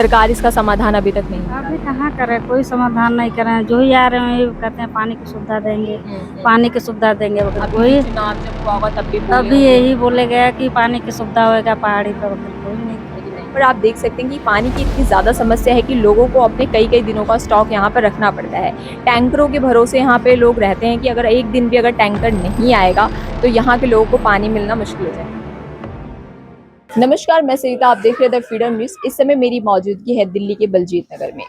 सरकार इसका समाधान अभी तक नहीं अभी कहाँ करे, कोई समाधान नहीं कर रहे हैं। जो ही आ रहे हैं ये कहते हैं पानी की सुविधा देंगे, पानी की सुविधा देंगे। अभी कोई चुनाव जब हुआ होगा तब भी बोले तभी होंगे। यही बोले गया कि पानी की सुविधा होगा पहाड़ी पर, कोई नहीं। पर आप देख सकते हैं कि पानी की इतनी ज़्यादा समस्या है कि लोगों को अपने कई कई दिनों का स्टॉक यहाँ पर रखना पड़ता है। टैंकरों के भरोसे यहाँ पे लोग रहते हैं कि अगर एक दिन भी अगर टैंकर नहीं आएगा तो यहाँ के लोगों को पानी मिलना मुश्किल हो जाएगा। नमस्कार, मैं सरिता, आप देख रहे थे फ्रीडम न्यूज़। इस समय मेरी मौजूदगी है दिल्ली के बलजीत नगर में।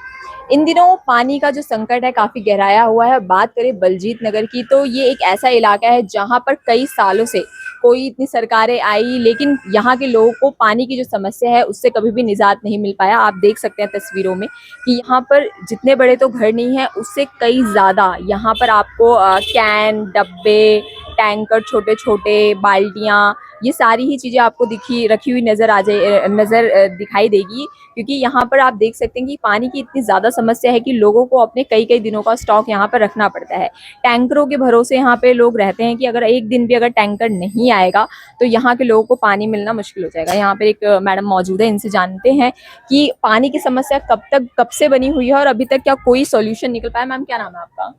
इन दिनों पानी का जो संकट है काफ़ी गहराया हुआ है। बात करें बलजीत नगर की तो ये एक ऐसा इलाका है जहाँ पर कई सालों से कोई इतनी सरकारें आई, लेकिन यहाँ के लोगों को पानी की जो समस्या है उससे कभी भी निजात नहीं मिल पाया। आप देख सकते हैं तस्वीरों में कि यहाँ पर जितने बड़े तो घर नहीं है, उससे कई ज़्यादा यहाँ पर आपको कैन, डब्बे, टैंकर, छोटे छोटे बाल्टियाँ, ये सारी ही चीज़ें आपको रखी हुई नज़र दिखाई देगी। क्योंकि यहाँ पर आप देख सकते हैं कि पानी की इतनी ज़्यादा समस्या है कि लोगों को अपने कई कई दिनों का स्टॉक यहाँ पर रखना पड़ता है। टैंकरों के भरोसे यहाँ पे लोग रहते हैं कि अगर एक दिन भी अगर टैंकर नहीं आएगा तो यहाँ के लोगों को पानी मिलना मुश्किल हो जाएगा। यहाँ पर एक मैडम मौजूद है, इनसे जानते हैं कि पानी की समस्या कब से बनी हुई है और अभी तक क्या कोई सोल्यूशन निकल पाया। मैम, क्या नाम है आपका?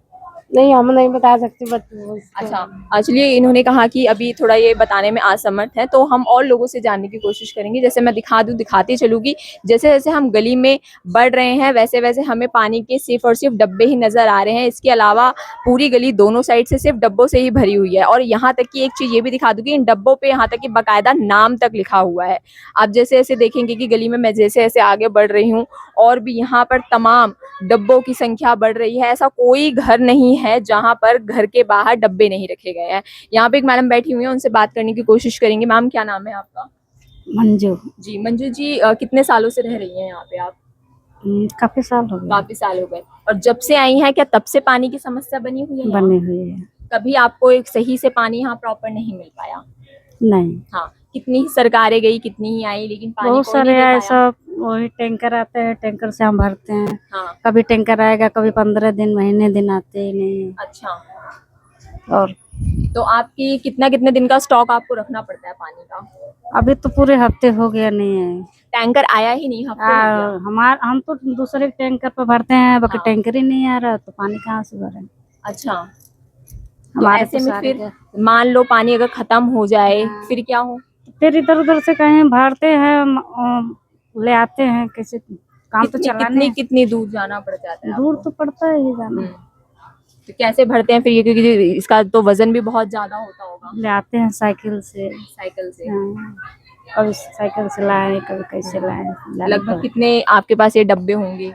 नहीं, हम नहीं बता सकते अच्छा, चलिए, इन्होंने कहा कि अभी थोड़ा ये बताने में असमर्थ है, तो हम और लोगों से जानने की कोशिश करेंगे। जैसे मैं दिखाती चलूँगी, जैसे जैसे हम गली में बढ़ रहे हैं वैसे वैसे हमें पानी के सिर्फ और सिर्फ डब्बे ही नज़र आ रहे हैं। इसके अलावा पूरी गली दोनों साइड से सिर्फ डब्बों से ही भरी हुई है। और यहाँ तक कि एक चीज़ ये भी दिखा दूँ कि इन डब्बों पे यहाँ तक कि बाकायदा नाम तक लिखा हुआ है। आप जैसे जैसे देखेंगे कि गली में मैं जैसे जैसे आगे बढ़ रही हूँ और भी यहाँ पर तमाम डब्बों की संख्या बढ़ रही है। ऐसा कोई घर नहीं है जहाँ पर घर के बाहर डब्बे नहीं रखे गए हैं। यहाँ पे एक मैडम बैठी हुई है, उनसे बात करने की कोशिश करेंगे। मैम, क्या नाम है आपका? मंजू। जी, मंजू जी, कितने सालों से रह रही हैं यहाँ पे आप? काफी साल हो गए। काफी साल हो गए। और जब से आई हैं क्या तब से पानी की समस्या बनी हुई है? बनी हुई है। कभी आपको एक सही से पानी यहाँ प्रॉपर नहीं मिल पाया? नहीं। हाँ, कितनी ही सरकारें गई, कितनी ही आई, लेकिन पानी बहुत कोई नहीं सारे दे आए, पाया। सब वही टैंकर आते हैं, टैंकर से हम भरते हैं। हाँ। कभी टैंकर आएगा, कभी 15 दिन, महीने दिन आते ही नहीं। अच्छा, और तो आपकी कितने दिन का स्टॉक आपको रखना पड़ता है पानी का? अभी तो पूरे हफ्ते हो गया नहीं है। टैंकर आया ही नहीं, हफ्ते हो गया। हम तो दूसरे टैंकर पर भरते हैं, बाकी हाँ। टैंकर ही नहीं आ रहा, तो पानी कहाँ से भरें? अच्छा, तो हमारे ऐसे तो में सारे फिर मान लो पानी अगर खत्म हो जाए फिर क्या हो? फिर इधर उधर से कहीं भरते हैं, ले आते हैं, कैसे काम तो चलाने। कितनी दूर जाना पड़ जाता है दूर आपको? तो पड़ता है ही जाना। तो कैसे भरते हैं फिर ये, क्योंकि इसका तो वजन भी बहुत ज्यादा होता होगा। ले आते हैं साइकिल से। साइकिल से? हाँ, कभी साइकिल से लाए, कभी कैसे लाए। लगभग कितने आपके पास ये डब्बे होंगे?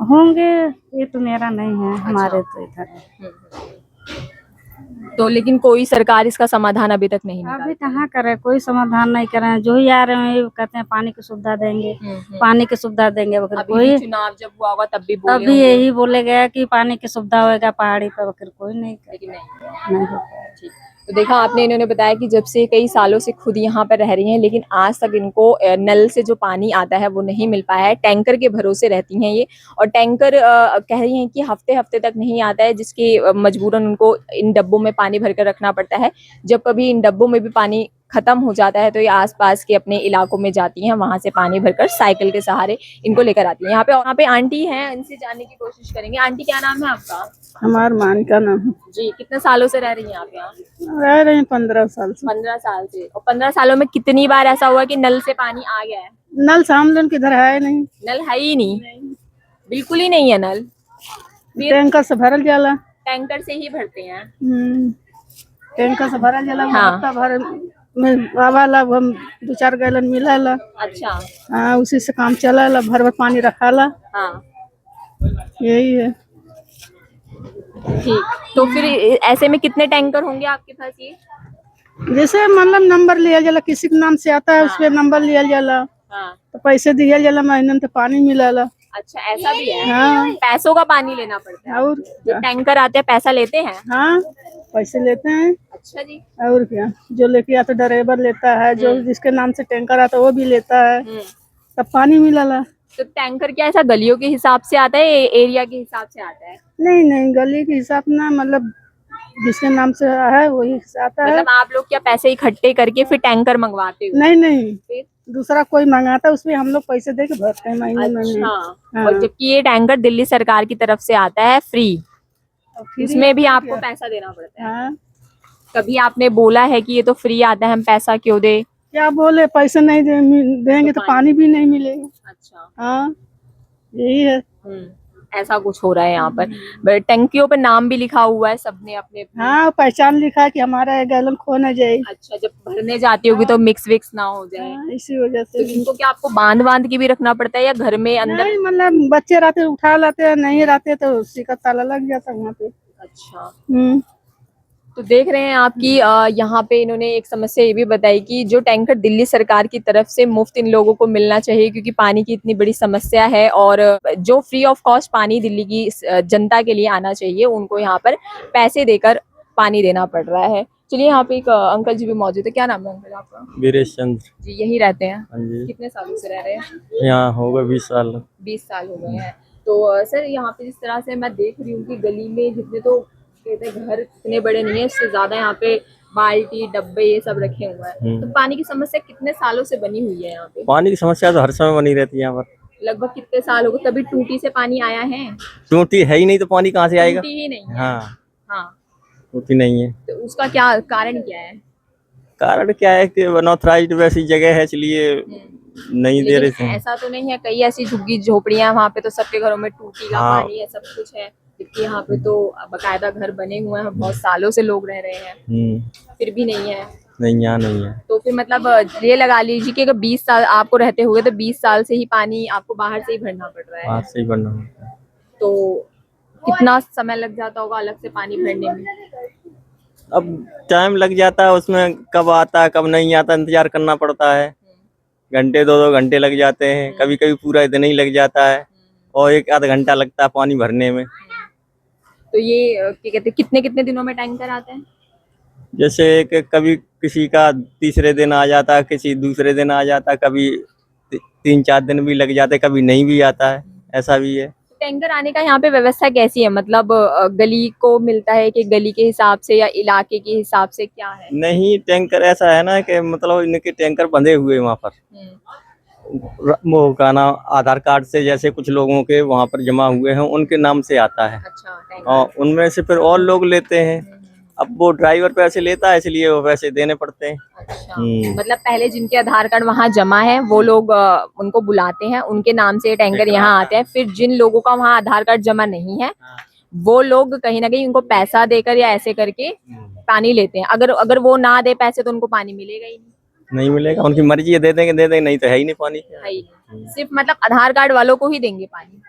होंगे, ये तो मेरा नहीं है। हमारे तो इधर है। तो लेकिन कोई सरकार इसका समाधान अभी तक नहीं निकाल अभी कहाँ करे, कोई समाधान नहीं कर रहे हैं। जो ही आ रहे हैं ये कहते हैं पानी की सुविधा देंगे, पानी की सुविधा देंगे। अभी चुनाव जब हुआ होगा तब भी बोले तभी यही बोले गया कि पानी की सुविधा होगा पहाड़ी पर, कोई नहीं नहीं हो पाया। तो देखा आपने, इन्होंने बताया कि जब से कई सालों से खुद यहाँ पर रह रही हैं, लेकिन आज तक इनको नल से जो पानी आता है वो नहीं मिल पाया है। टैंकर के भरोसे रहती हैं ये, और टैंकर कह रही हैं कि हफ्ते हफ्ते तक नहीं आता है, जिसकी मजबूरन उनको इन डब्बों में पानी भरकर रखना पड़ता है। जब कभी इन डब्बों में भी पानी खत्म हो जाता है तो ये आसपास के अपने इलाकों में जाती हैं, वहां से पानी भरकर साइकिल के सहारे इनको लेकर आती हैं। यहाँ पे आंटी हैं, इनसे जानने की कोशिश करेंगे। आंटी, क्या नाम है आपका? हमार मान का नाम है जी, कितने सालों से रह रही हैं आप यहाँ? रह रहे हैं 15 साल से। 15 साल से। और 15 सालों में कितनी बार ऐसा हुआ कि नल से पानी आ गया है? नल सामने किधर है नहीं, नल है ही नहीं, बिल्कुल ही नहीं है नल। टैंकर से भरल जाला। टैंकर से ही भरते हैं? टैंकर से भरल जाला। हाँ। हफ्ता भर में आवाला, हम 2-4 गैलन मिलाला। अच्छा। हाँ, उसी से काम चलाला, भर भर पानी रखाला। हाँ, यही है। ठीक। तो फिर ऐसे में कितने टैंकर होंगे आपके पास ये? जैसे मतलब नंबर लिया जाला, किसी के नाम से आता है उस पे नंबर लिया जाला। हाँ। तो पैसे दिया जाला, महीने में तो पानी मिलाला। अच्छा, ऐसा भी है? हाँ। पैसों का पानी लेना पड़ता है? और जो टैंकर आते हैं पैसा लेते हैं? हाँ, पैसे लेते हैं। अच्छा जी। और क्या, जो लेके आता ड्राइवर लेता है, जो जिसके नाम से टैंकर आता है वो भी लेता है, तब पानी मिलाला। तो टैंकर क्या ऐसा गलियों के हिसाब से आता है, एरिया के हिसाब से आता है? नहीं नहीं, गली के हिसाब ना, मतलब जिसके नाम से है वही आता है। मतलब आप लोग क्या पैसे इकट्ठे करके फिर टैंकर मंगवाते हो? नहीं नहीं, फिर दूसरा कोई मंगाता है उसमें हम लोग पैसे दे के भरते हैं महीने में। हाँ। और जबकि ये टैंकर दिल्ली सरकार की तरफ से आता है फ्री, और फिर उसमें भी आपको पैसा देना पड़ता है। हाँ, कभी आपने बोला है कि ये तो फ्री आता है, हम पैसा क्यों दे? क्या बोले, पैसे नहीं देंगे तो पानी भी नहीं मिलेगा। अच्छा। हाँ, यही है। ऐसा कुछ हो रहा है यहाँ पर। टंकियों पर नाम भी लिखा हुआ है सबने अपने अपने। हाँ, पहचान लिखा है कि हमारा ये गैलन खो न जाए। अच्छा, जब भरने जाती होगी तो मिक्स विक्स ना हो जाए। हाँ, इसी वजह तो से। इनको क्या आपको बांध के भी रखना पड़ता है या घर में अंदर? नहीं, मतलब बच्चे रहते उठा लाते हैं, नहीं रहते तो उसी का ताला लग जाता है वहाँ पे। अच्छा, हम्म। तो देख रहे हैं आपकी यहाँ पे इन्होंने एक समस्या ये भी बताई कि जो टैंकर दिल्ली सरकार की तरफ से मुफ्त इन लोगों को मिलना चाहिए, क्योंकि पानी की इतनी बड़ी समस्या है और जो फ्री ऑफ कॉस्ट पानी दिल्ली की जनता के लिए आना चाहिए, उनको यहाँ पर पैसे देकर पानी देना पड़ रहा है। चलिए, यहाँ पे एक अंकल जी भी मौजूद है। क्या नाम है अंकल आपका? वीरेश चंद्र जी, यही रहते हैं? हाँ जी, कितने सालों से रह रहे हैं? यहाँ होगा 20 साल। 20 साल हो गए हैं। तो सर, यहाँ पे जिस तरह से मैं देख रही हूँ कि गली में जितने तो कहते हैं घर इतने बड़े नहीं है, इससे ज्यादा यहाँ पे बाल्टी डब्बे ये सब रखे हुए हैं। तो पानी की समस्या कितने सालों से बनी हुई है यहाँ पे? पानी की समस्या तो हर समय बनी रहती है यहाँ पर। लगभग कितने साल हो गए? कभी टूटी से पानी आया है? टूटी है ही नहीं तो पानी कहाँ से आएगा? टूटी ही नहीं है। हाँ, हाँ, टूटी नहीं है। तो उसका क्या कारण क्या है? कारण क्या है कि अनऑथराइज्ड वैसी जगह है, इसलिए नहीं दे रहे लेकिन थे। ऐसा तो नहीं है, कई ऐसी झुग्गी झोपड़ियां वहाँ पे तो सबके घरों में टूटी का हाँ। पानी है, सब कुछ है। जबकि यहाँ पे तो बकायदा घर बने हुए हैं, बहुत सालों से लोग रह रहे हैं, फिर भी नहीं है। नहीं, यहाँ नहीं है। तो फिर मतलब ये लगा लीजिए कि अगर 20 साल आपको रहते हुए तो 20 साल से ही पानी आपको बाहर से ही भरना पड़ रहा है। बाहर से ही बनना होता है। तो कितना समय लग जाता होगा अलग से पानी भरने में? अब टाइम लग जाता है उसमें, कब आता है कब नहीं आता इंतजार करना पड़ता है। घंटे 2-2 घंटे लग जाते हैं, कभी कभी पूरा दिन ही लग जाता है और 1 आधा घंटा लगता है पानी भरने में। तो ये क्या कहते हैं, कितने कितने दिनों में टैंकर आता है? जैसे कि कभी किसी का तीसरे दिन आ जाता है, किसी दूसरे दिन आ जाता है, कभी 3-4 दिन भी लग जाते, कभी नहीं भी आता है, ऐसा भी है। टैंकर आने का यहाँ पे व्यवस्था कैसी है? मतलब गली को मिलता है कि गली के हिसाब से या इलाके के हिसाब से, क्या है? नहीं, टैंकर ऐसा है ना कि मतलब इनके टैंकर बंधे हुए वहाँ पर वो का नाम आधार कार्ड से, जैसे कुछ लोगों के वहाँ पर जमा हुए हैं उनके नाम से आता है। अच्छा, टैंकर। और उनमें से फिर और लोग लेते हैं। अब वो ड्राइवर पैसे लेता है, इसलिए वो पैसे देने पड़ते हैं। अच्छा, मतलब पहले जिनके आधार कार्ड वहाँ जमा है वो लोग उनको बुलाते हैं, उनके नाम से टैंकर यहाँ आते हैं। फिर जिन लोगों का वहाँ आधार कार्ड जमा नहीं है वो लोग कहीं ना कहीं उनको पैसा देकर या ऐसे करके पानी लेते हैं। अगर वो ना दे पैसे तो उनको पानी मिलेगा ही नहीं मिलेगा, उनकी मर्जी है, दे देंगे, नहीं तो है ही नहीं पानी। नहीं। सिर्फ मतलब आधार कार्ड वालों को ही देंगे पानी?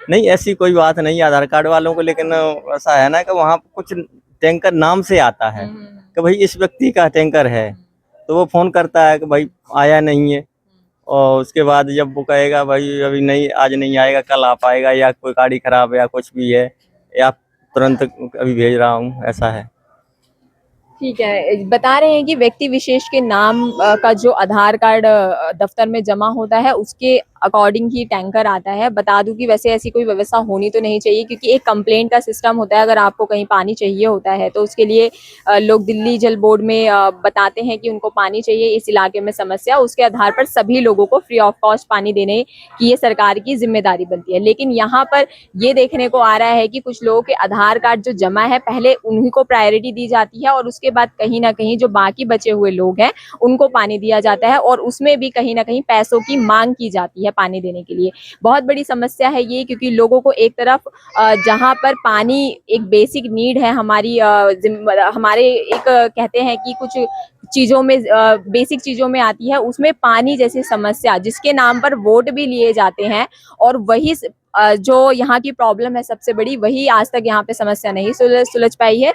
नहीं, ऐसी कोई बात नहीं आधार कार्ड वालों को, लेकिन ऐसा है ना कि वहाँ कुछ टैंकर नाम से आता है कि भाई इस व्यक्ति का टैंकर है, तो वो फोन करता है कि भाई आया नहीं है, और उसके बाद जब वो कहेगा भाई अभी नहीं, आज नहीं आएगा, कल आ पाएगा, या कोई गाड़ी खराब है या कुछ भी है, या तुरंत अभी भेज रहा हूँ, ऐसा है। ठीक है, बता रहे हैं कि व्यक्ति विशेष के नाम का जो आधार कार्ड दफ्तर में जमा होता है उसके अकॉर्डिंग ही टैंकर आता है। बता दूं कि वैसे ऐसी कोई व्यवस्था होनी तो नहीं चाहिए, क्योंकि एक कंप्लेंट का सिस्टम होता है। अगर आपको कहीं पानी चाहिए होता है तो उसके लिए लोग दिल्ली जल बोर्ड में बताते हैं कि उनको पानी चाहिए, इस इलाके में समस्या, उसके आधार पर सभी लोगों को फ्री ऑफ कॉस्ट पानी देने की ये सरकार की जिम्मेदारी बनती है। लेकिन यहाँ पर ये देखने को आ रहा है कि कुछ लोगों के आधार कार्ड जो जमा है पहले उन्हीं को प्रायोरिटी दी जाती है और उसके बाद कहीं ना कहीं जो बाकी बचे हुए लोग हैं उनको पानी दिया जाता है, और उसमें भी कहीं ना कहीं पैसों की मांग की जाती है पानी देने के लिए। बहुत बड़ी समस्या है ये, क्योंकि लोगों को एक तरफ जहां पर पानी एक बेसिक नीड है हमारी, हमारे एक कहते हैं कि कुछ चीजों में बेसिक चीजों में आती है, उसमें पानी जैसी समस्या जिसके नाम पर वोट भी लिए जाते हैं, और वही जो यहाँ की प्रॉब्लम है सबसे बड़ी, वही आज तक यहाँ पे समस्या नहीं सुलझ पाई है।